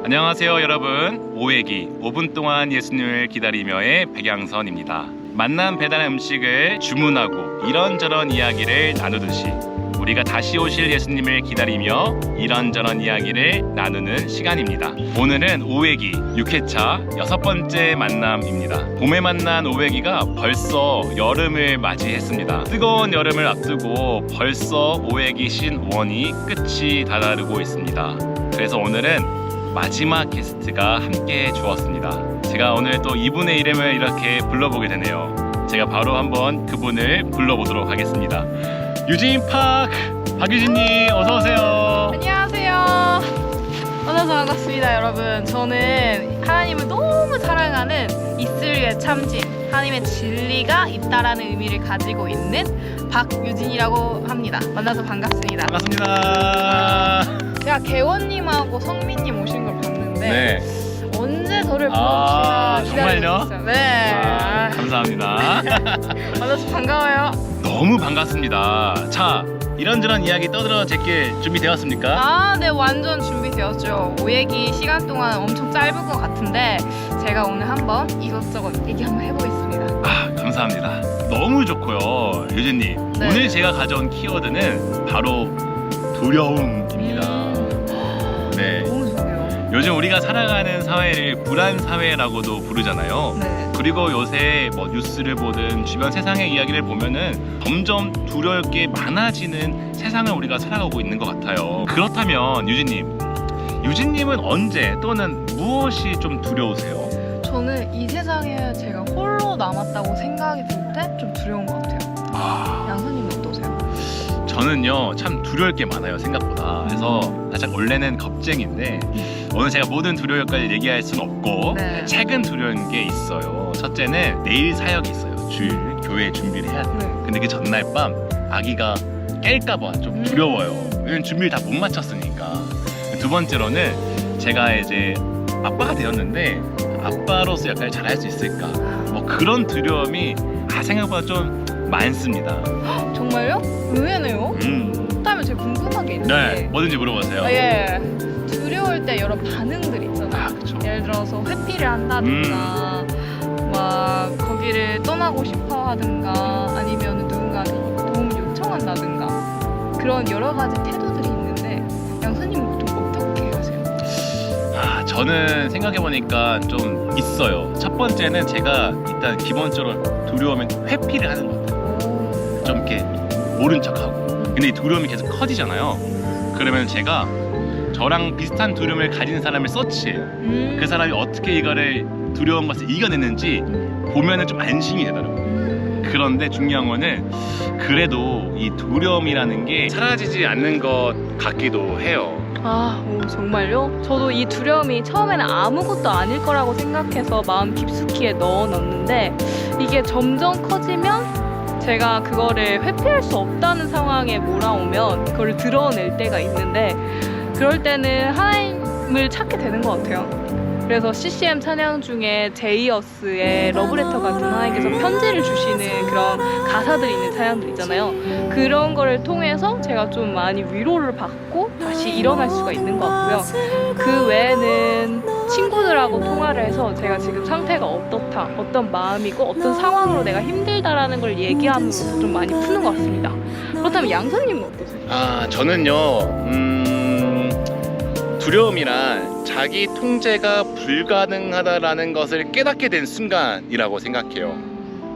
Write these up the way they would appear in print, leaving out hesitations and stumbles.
안녕하세요 여러분, 오회기 5분 동안 예수님을 기다리며의 백양선입니다. 만난 배달 음식을 주문하고 이런저런 이야기를 나누듯이 우리가 다시 오실 예수님을 기다리며 이런저런 이야기를 나누는 시간입니다. 오늘은 오회기 6회차 6번째 만남입니다. 봄에 만난 오회기가 벌써 여름을 맞이했습니다. 뜨거운 여름을 앞두고 벌써 오회기 신 1이 끝이 다다르고 있습니다. 그래서 오늘은 마지막 게스트가 함께 주었습니다. 제가 오늘 또 이분의 이름을 이렇게 불러보게 되네요. 제가 바로 한번 그분을 불러보도록 하겠습니다. 유진 박유진님 어서오세요. 안녕하세요. 만나서 반갑습니다 여러분. 저는 하나님을 너무 사랑하는 이슬류의 참진, 하나님의 진리가 있다라는 의미를 가지고 있는 박유진이라고 합니다. 만나서 반갑습니다. 반갑습니다. 제가 개원님하고 성민님 오신 걸 봤는데 네. 언제 저를 불러주시나 정말요? 기다리고 있어요. 네. 감사합니다. 만나서 반가워요. 너무 반갑습니다. 자, 이런저런 이야기 떠들어 제낄 준비되었습니까? 네, 완전 준비되었죠. 오얘기 시간 동안 엄청 짧은 것 같은데 제가 오늘 한번 이것저것 얘기 한번 해보겠습니다. 감사합니다. 너무 좋고요. 유진님, 네. 오늘 제가 가져온 키워드는 바로 두려움입니다. 네. 너무 좋네요. 요즘 우리가 살아가는 사회를 불안 사회라고도 부르잖아요. 네. 그리고 요새 뭐 뉴스를 보든 주변 세상의 이야기를 보면은 점점 두려울 게 많아지는 세상을 우리가 살아가고 있는 것 같아요. 그렇다면 유진님은 언제 또는 무엇이 좀 두려우세요? 저는 이 세상에 제가 홀로 남았다고 생각이 들 때 좀 두려운 것 같아요. 양선님은 어떠세요? 저는요 참 두려울 게 많아요 생각보다. 그래서 살짝 원래는 겁쟁인데 오늘 제가 모든 두려움까지 얘기할 수는 없고 네. 최근 두려운 게 있어요. 첫째는 내일 사역이 있어요. 주일 교회 준비를 해야 돼요. 네. 근데 그 전날 밤 아기가 깰까봐 좀 두려워요. 왜냐면 준비를 다 못 마쳤으니까. 두 번째로는 제가 이제 아빠가 되었는데 아빠로서 역할을 잘할 수 있을까, 뭐 그런 두려움이 생각보다 좀 많습니다. 정말요? 의외네요. 그렇다면 제가 궁금한 게 있는데 네, 뭐든지 물어보세요. 예. 두려울 때 여러 반응들이 있잖아요. 그렇죠. 예를 들어서 회피를 한다든가 막 거기를 떠나고 싶어 하든가 아니면 누군가한테 도움을 요청한다든가 그런 여러 가지 태도들이 있는데 양선님은 보통 어떻게 하세요? 저는 생각해보니까 좀 있어요. 첫 번째는 제가 일단 기본적으로 두려우면 회피를 하는 것 같아요. 좀 이렇게 모른 척하고. 근데 이 두려움이 계속 커지잖아요. 그러면 제가 저랑 비슷한 두려움을 가진 사람을 서치해요. 그 사람이 어떻게 이거를 두려운 것을 이겨냈는지 보면은 좀 안심이 되더라고요. 그런데 중요한 거는 그래도 이 두려움이라는 게 사라지지 않는 것 같기도 해요. 정말요? 저도 이 두려움이 처음에는 아무것도 아닐 거라고 생각해서 마음 깊숙이에 넣어 넣었는데 이게 점점 커지면 제가 그거를 회피할 수 없다는 상황에 몰아오면 그걸 드러낼 때가 있는데 그럴 때는 하나님을 찾게 되는 것 같아요. 그래서 CCM 찬양 중에 제이어스의 러브레터 같은 하나님께서 편지를 주시는 그런 가사들이 있는 찬양들 있잖아요. 그런 거를 통해서 제가 좀 많이 위로를 받고 다시 일어날 수가 있는 것 같고요. 그 외에는 친구들하고 통화를 해서 제가 지금 상태가 어떻다, 어떤 마음이고 어떤 상황으로 내가 힘들다라는 걸 얘기하면서 좀 많이 푸는 것 같습니다. 그렇다면 양선님은 어떠세요? 저는요 두려움이란 자기 통제가 불가능하다라는 것을 깨닫게 된 순간이라고 생각해요.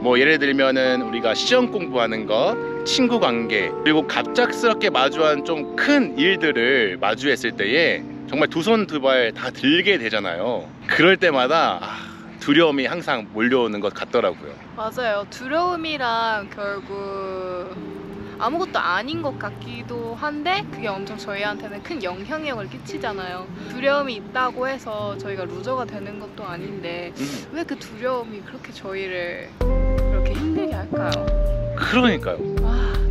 뭐 예를 들면은 우리가 시험 공부하는 것, 친구 관계, 그리고 갑작스럽게 마주한 좀 큰 일들을 마주했을 때에 정말 두 손 두 발 다 들게 되잖아요. 그럴 때마다 두려움이 항상 몰려오는 것 같더라고요. 맞아요. 두려움이란 결국 아무것도 아닌 것 같기도 한데 그게 엄청 저희한테는 큰 영향력을 끼치잖아요. 두려움이 있다고 해서 저희가 루저가 되는 것도 아닌데 왜 그 두려움이 그렇게 저희를 그렇게 힘들게 할까요? 그러니까요.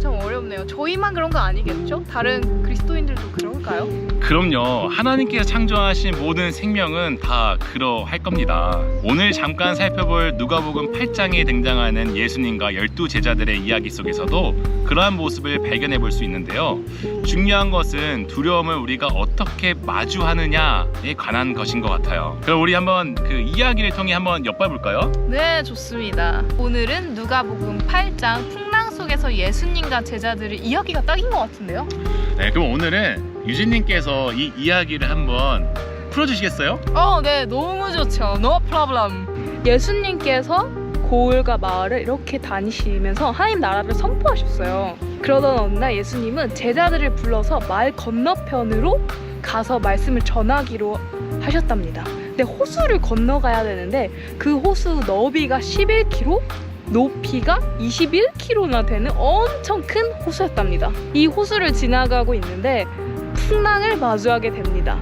참 어려운 어렵네요. 저희만 그런 거 아니겠죠? 다른 그리스도인들도 그럴까요? 그럼요. 하나님께서 창조하신 모든 생명은 다 그러할 겁니다. 오늘 잠깐 살펴볼 누가복음 8장에 등장하는 예수님과 12제자들의 이야기 속에서도 그러한 모습을 발견해 볼 수 있는데요. 중요한 것은 두려움을 우리가 어떻게 마주하느냐에 관한 것인 것 같아요. 그럼 우리 한번 그 이야기를 통해 한번 엿봐볼까요? 네, 좋습니다. 오늘은 누가복음 8장 풍랑 속에서 예수님과 제자들의 이야기가 딱인 것 같은데요? 네, 그럼 오늘은 유진님께서 이 이야기를 한번 풀어주시겠어요? 네, 너무 좋죠. No problem. 예수님께서 고을과 마을을 이렇게 다니시면서 하나님 나라를 선포하셨어요. 그러던 어느 날 예수님은 제자들을 불러서 마을 건너편으로 가서 말씀을 전하기로 하셨답니다. 근데 호수를 건너가야 되는데 그 호수 너비가 11km, 높이가 21km나 되는 엄청 큰 호수였답니다. 이 호수를 지나가고 있는데 풍랑을 마주하게 됩니다.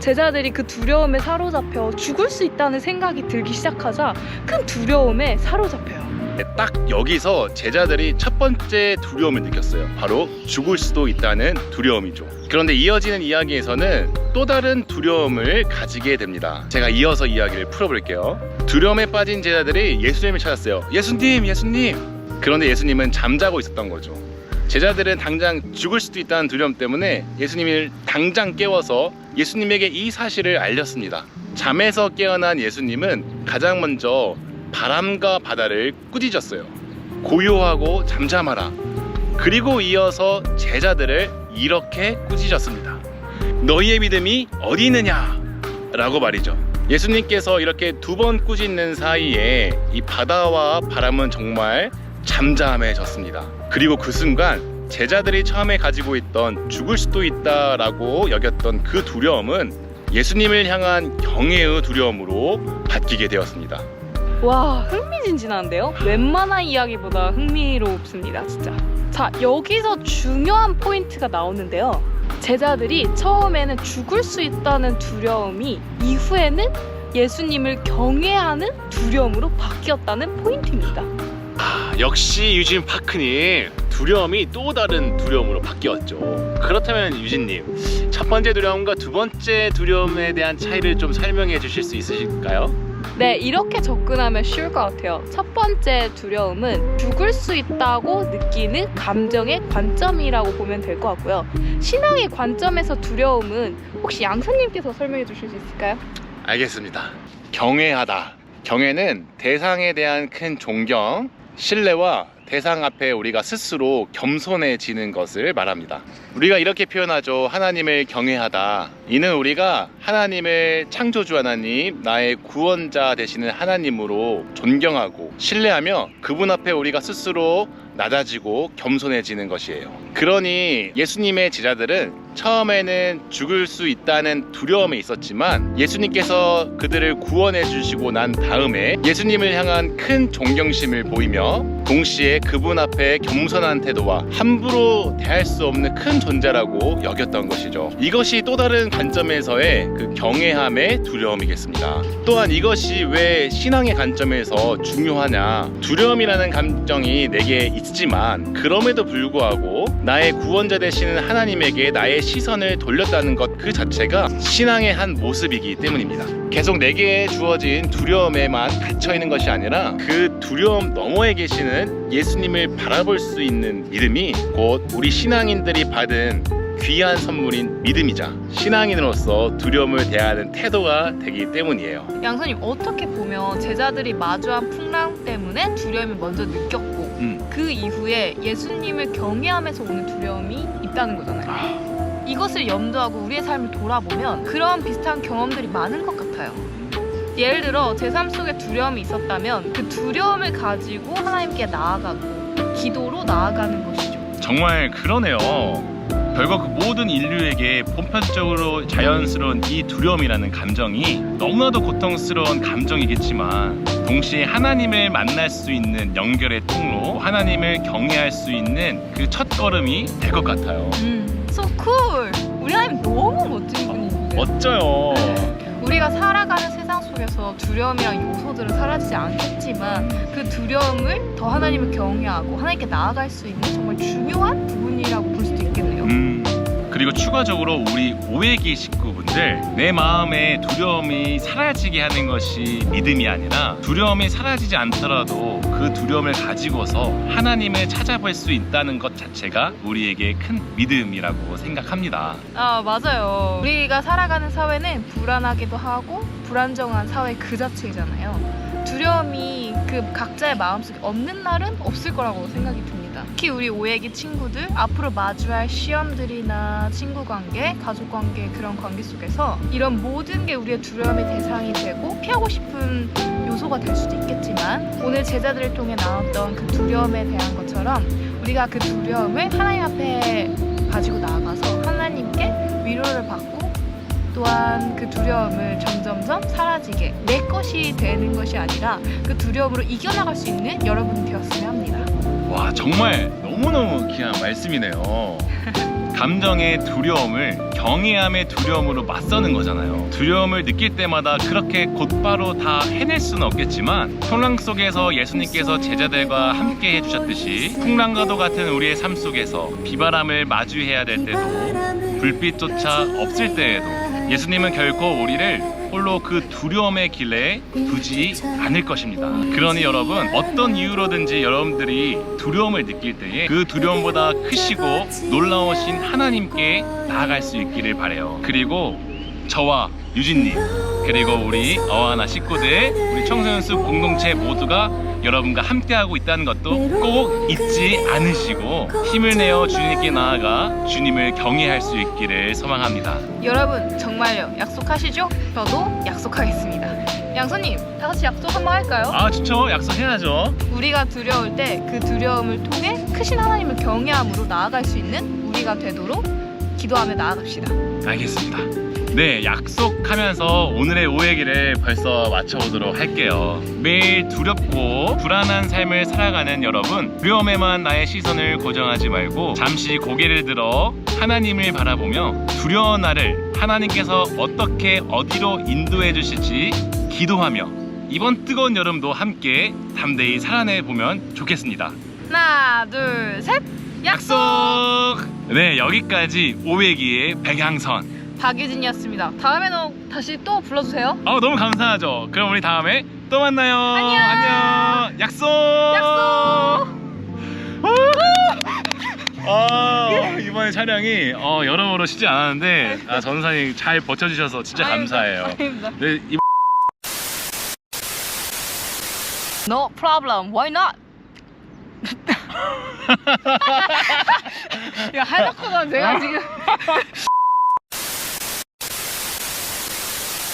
제자들이 그 두려움에 사로잡혀 죽을 수 있다는 생각이 들기 시작하자 큰 두려움에 사로잡혀요. 딱 여기서 제자들이 첫 번째 두려움을 느꼈어요. 바로 죽을 수도 있다는 두려움이죠. 그런데 이어지는 이야기에서는 또 다른 두려움을 가지게 됩니다. 제가 이어서 이야기를 풀어볼게요. 두려움에 빠진 제자들이 예수님을 찾았어요. 예수님, 예수님! 그런데 예수님은 잠자고 있었던 거죠. 제자들은 당장 죽을 수도 있다는 두려움 때문에 예수님을 당장 깨워서 예수님에게 이 사실을 알렸습니다. 잠에서 깨어난 예수님은 가장 먼저 바람과 바다를 꾸짖었어요. 고요하고 잠잠하라. 그리고 이어서 제자들을 이렇게 꾸짖었습니다. 너희의 믿음이 어디 있느냐? 라고 말이죠. 예수님께서 이렇게 두 번 꾸짖는 사이에 이 바다와 바람은 정말 잠잠해졌습니다. 그리고 그 순간 제자들이 처음에 가지고 있던 죽을 수도 있다라고 여겼던 그 두려움은 예수님을 향한 경외의 두려움으로 바뀌게 되었습니다. 와, 흥미진진한데요? 웬만한 이야기보다 흥미롭습니다, 진짜. 자, 여기서 중요한 포인트가 나오는데요. 제자들이 처음에는 죽을 수 있다는 두려움이 이후에는 예수님을 경외하는 두려움으로 바뀌었다는 포인트입니다. 역시 유진 파크님, 두려움이 또 다른 두려움으로 바뀌었죠. 그렇다면 유진님, 첫 번째 두려움과 두 번째 두려움에 대한 차이를 좀 설명해 주실 수 있으실까요? 네, 이렇게 접근하면 쉬울 것 같아요. 첫 번째 두려움은 죽을 수 있다고 느끼는 감정의 관점이라고 보면 될 것 같고요. 신앙의 관점에서 두려움은 혹시 양사님께서 설명해 주실 수 있을까요? 알겠습니다. 경외하다. 경외는 대상에 대한 큰 존경, 신뢰와 대상 앞에 우리가 스스로 겸손해지는 것을 말합니다. 우리가 이렇게 표현하죠. 하나님을 경외하다. 이는 우리가 하나님을 창조주 하나님, 나의 구원자 되시는 하나님으로 존경하고 신뢰하며 그분 앞에 우리가 스스로 낮아지고 겸손해지는 것이에요. 그러니 예수님의 제자들은 처음에는 죽을 수 있다는 두려움에 있었지만 예수님께서 그들을 구원해 주시고 난 다음에 예수님을 향한 큰 존경심을 보이며 동시에 그분 앞에 겸손한 태도와 함부로 대할 수 없는 큰 존재라고 여겼던 것이죠. 이것이 또 다른 관점에서의 그 경외함의 두려움이겠습니다. 또한 이것이 왜 신앙의 관점에서 중요하냐? 두려움이라는 감정이 내게 있지만 그럼에도 불구하고 나의 구원자 되시는 하나님에게 나의 시선을 돌렸다는 것 그 자체가 신앙의 한 모습이기 때문입니다. 계속 내게 주어진 두려움에만 갇혀있는 것이 아니라 그 두려움 너머에 계시는 예수님을 바라볼 수 있는 믿음이 곧 우리 신앙인들이 받은 귀한 선물인 믿음이자 신앙인으로서 두려움을 대하는 태도가 되기 때문이에요. 양선님, 어떻게 보면 제자들이 마주한 풍랑 때문에 두려움을 먼저 느꼈고 그 이후에 예수님을 경외하면서 오는 두려움이 있다는 거잖아요. 이것을 염두하고 우리의 삶을 돌아보면 그런 비슷한 경험들이 많은 것 같아요. 예를 들어 제 삶 속에 두려움이 있었다면 그 두려움을 가지고 하나님께 나아가고 기도로 나아가는 것이죠. 정말 그러네요. 결국 그 모든 인류에게 보편적으로 자연스러운 이 두려움이라는 감정이 너무나도 고통스러운 감정이겠지만 동시에 하나님을 만날 수 있는 연결의 통로, 하나님을 경외할 수 있는 그 첫걸음이 될 것 같아요. So cool! 우리 하나님 너무 멋진 분이에요. 멋져요. 우리가 살아가는 세상 속에서 두려움이랑 요소들은 사라지지 않겠지만 그 두려움을 더 하나님을 경외하고 하나님께 나아갈 수 있는 정말 중요한 그리고 추가적으로 우리 오해기 식구분들, 내 마음에 두려움이 사라지게 하는 것이 믿음이 아니라 두려움이 사라지지 않더라도 그 두려움을 가지고서 하나님을 찾아볼 수 있다는 것 자체가 우리에게 큰 믿음이라고 생각합니다. 아, 맞아요. 우리가 살아가는 사회는 불안하기도 하고 불안정한 사회 그 자체잖아요. 두려움이 그 각자의 마음속에 없는 날은 없을 거라고 생각이 듭니다. 특히 우리 오해기 친구들 앞으로 마주할 시험들이나 친구 관계, 가족 관계, 그런 관계 속에서 이런 모든 게 우리의 두려움의 대상이 되고 피하고 싶은 요소가 될 수도 있겠지만, 오늘 제자들을 통해 나왔던 그 두려움에 대한 것처럼 우리가 그 두려움을 하나님 앞에 가지고 나아가서 하나님께 위로를 받고, 또한 그 두려움을 점점점 사라지게, 내 것이 되는 것이 아니라 그 두려움으로 이겨나갈 수 있는 여러분이 되었으면 합니다. 와, 정말 너무너무 귀한 말씀이네요. 감정의 두려움을 경외함의 두려움으로 맞서는 거잖아요. 두려움을 느낄 때마다 그렇게 곧바로 다 해낼 수는 없겠지만, 풍랑 속에서 예수님께서 제자들과 함께 해주셨듯이 풍랑과도 같은 우리의 삶 속에서 비바람을 마주해야 될 때도, 불빛조차 없을 때에도 예수님은 결코 우리를 홀로 그 두려움의 길에 두지 않을 것입니다. 그러니 여러분, 어떤 이유로든지 여러분들이 두려움을 느낄 때에 그 두려움보다 크시고 놀라우신 하나님께 나아갈 수 있기를 바라요. 그리고 저와 유진님, 그리고 우리 어하나 식구들, 우리 청소년 숲 공동체 모두가 여러분과 함께하고 있다는 것도 꼭 잊지 않으시고 힘을 내어 주님께 나아가 주님을 경외할 수 있기를 소망합니다. 여러분, 정말요, 약속하시죠? 저도 약속하겠습니다. 양손님, 다 같이 약속 한번 할까요? 아, 좋죠. 약속해야죠. 우리가 두려울 때 그 두려움을 통해 크신 하나님을 경외함으로 나아갈 수 있는 우리가 되도록 기도하며 나아갑시다. 알겠습니다. 네, 약속하면서 오늘의 오해기를 벌써 마쳐보도록 할게요. 매일 두렵고 불안한 삶을 살아가는 여러분, 두려움에만 나의 시선을 고정하지 말고 잠시 고개를 들어 하나님을 바라보며 두려운 나를 하나님께서 어떻게 어디로 인도해 주실지 기도하며 이번 뜨거운 여름도 함께 담대히 살아내보면 좋겠습니다. 하나, 둘, 셋! 약속! 네, 여기까지 오해기의 백양선. 박유진이었습니다. 다음에는 다시 또 불러주세요. 너무 감사하죠. 그럼 우리 다음에 또 만나요. 안녕. 약속. 약속. 이번에 촬영이 여러모로 쉽지 않았는데 전사님 잘 버텨주셔서 진짜 감사해요. 아닙니다. 네, No problem. Why not? 이거 해놓고는 제가 지금